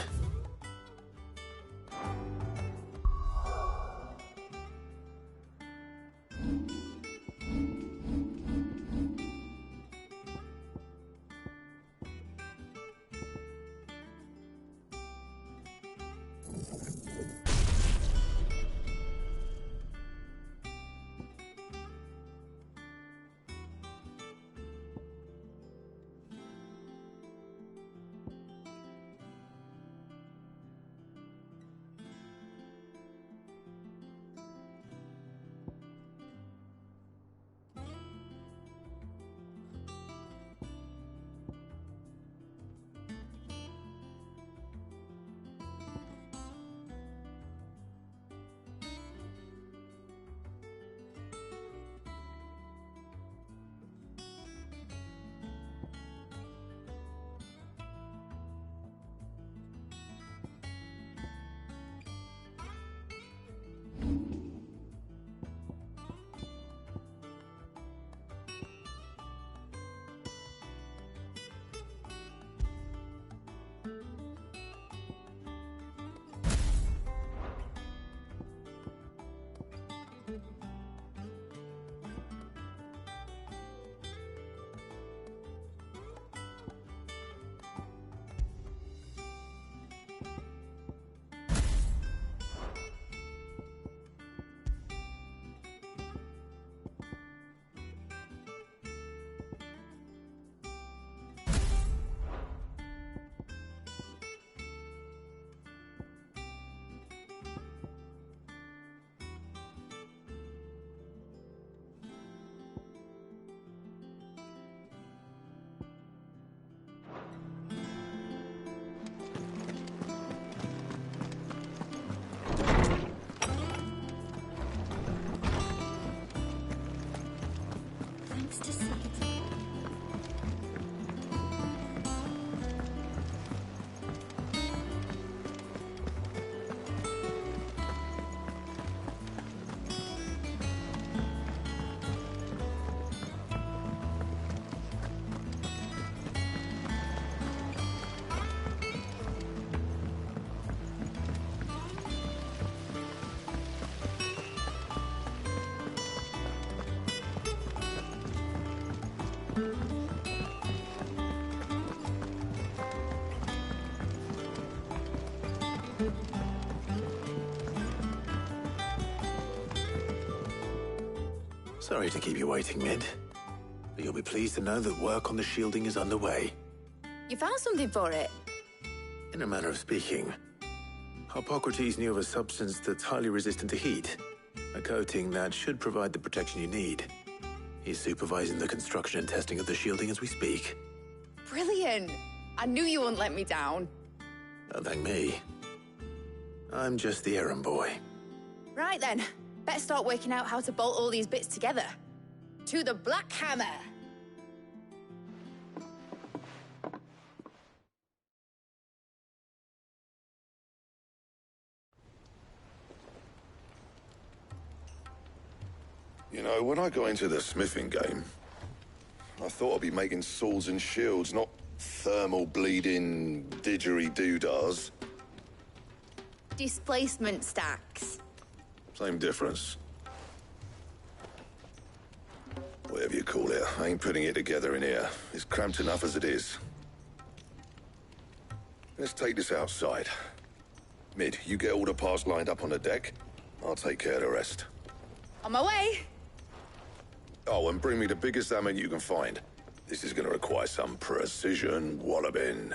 Sorry to keep you waiting, Mid. But you'll be pleased to know that work on the shielding is underway. You found something for it? In a manner of speaking, Hippocrates knew of a substance that's highly resistant to heat. A coating that should provide the protection you need. He's supervising the construction and testing of the shielding as we speak. Brilliant! I knew you wouldn't let me down. Don't thank me. I'm just the errand boy. Right then, Better start working out how to bolt all these bits together. To the Black Hammer! You know, when I got into the smithing game, I thought I'd be making swords and shields, not thermal bleeding didgeridoo-dahs. Displacement stacks. Same difference. Whatever you call it, I ain't putting it together in here. It's cramped enough as it is. Let's take this outside. Mid, you get all the parts lined up on the deck. I'll take care of the rest. On my way! Oh, and bring me the biggest hammer you can find. This is gonna require some precision walloping.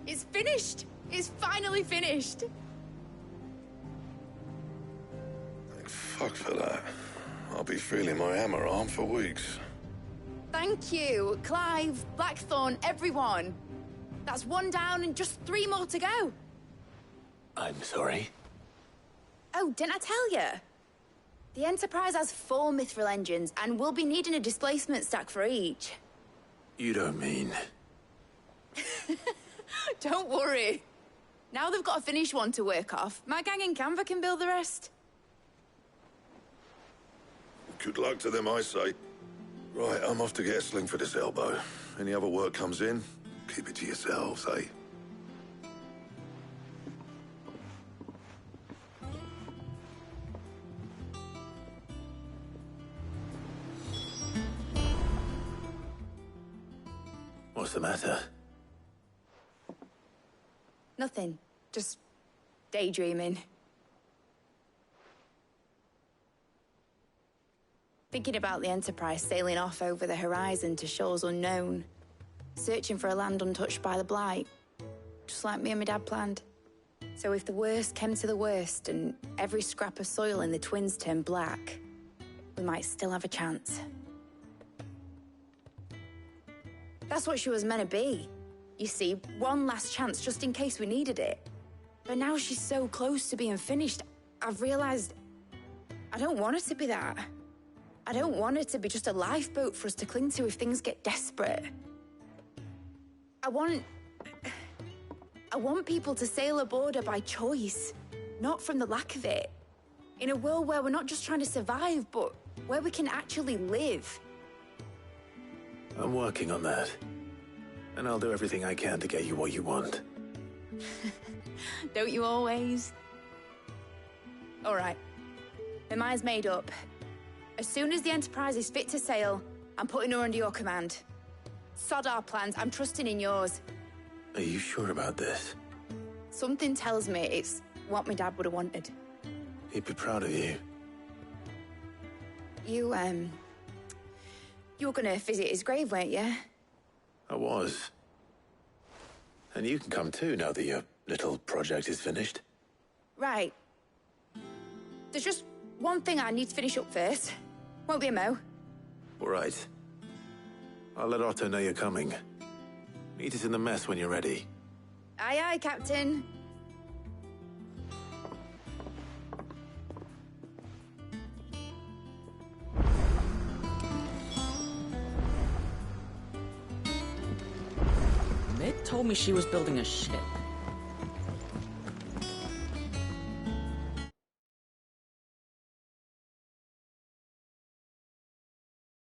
It's finished! It's finally finished! Thank fuck for that. I'll be feeling my hammer arm for weeks. Thank you, Clive, Blackthorn, everyone. That's one down and just 3 more to go. I'm sorry. Oh, didn't I tell you? The Enterprise has 4 mithril engines, and we'll be needing a displacement stack for each. You don't mean... Don't worry. Now they've got a finished one to work off. My gang in Canva can build the rest. Good luck to them, I say. Right, I'm off to get a sling for this elbow. Any other work comes in, keep it to yourselves, eh? What's the matter? Nothing. Just daydreaming. Thinking about the Enterprise sailing off over the horizon to shores unknown. Searching for a land untouched by the Blight. Just like me and my dad planned. So if the worst came to the worst and every scrap of soil in the Twins turned black, we might still have a chance. That's what she was meant to be. You see, one last chance just in case we needed it. But now she's so close to being finished, I've realized I don't want her to be that. I don't want her to be just a lifeboat for us to cling to if things get desperate. I want people to sail aboard her by choice, not from the lack of it. In a world where we're not just trying to survive, but where we can actually live. I'm working on that. And I'll do everything I can to get you what you want. Don't you always? All right. My mind's made up. As soon as the Enterprise is fit to sail, I'm putting her under your command. Sod our plans, I'm trusting in yours. Are you sure about this? Something tells me it's what my dad would have wanted. He'd be proud of you. You were gonna visit his grave, weren't you? I was. And you can come too now that your little project is finished. Right. There's just one thing I need to finish up first. Won't be a mo. All right. I'll let Otto know you're coming. Meet us in the mess when you're ready. Aye, aye, Captain. Mid told me she was building a ship.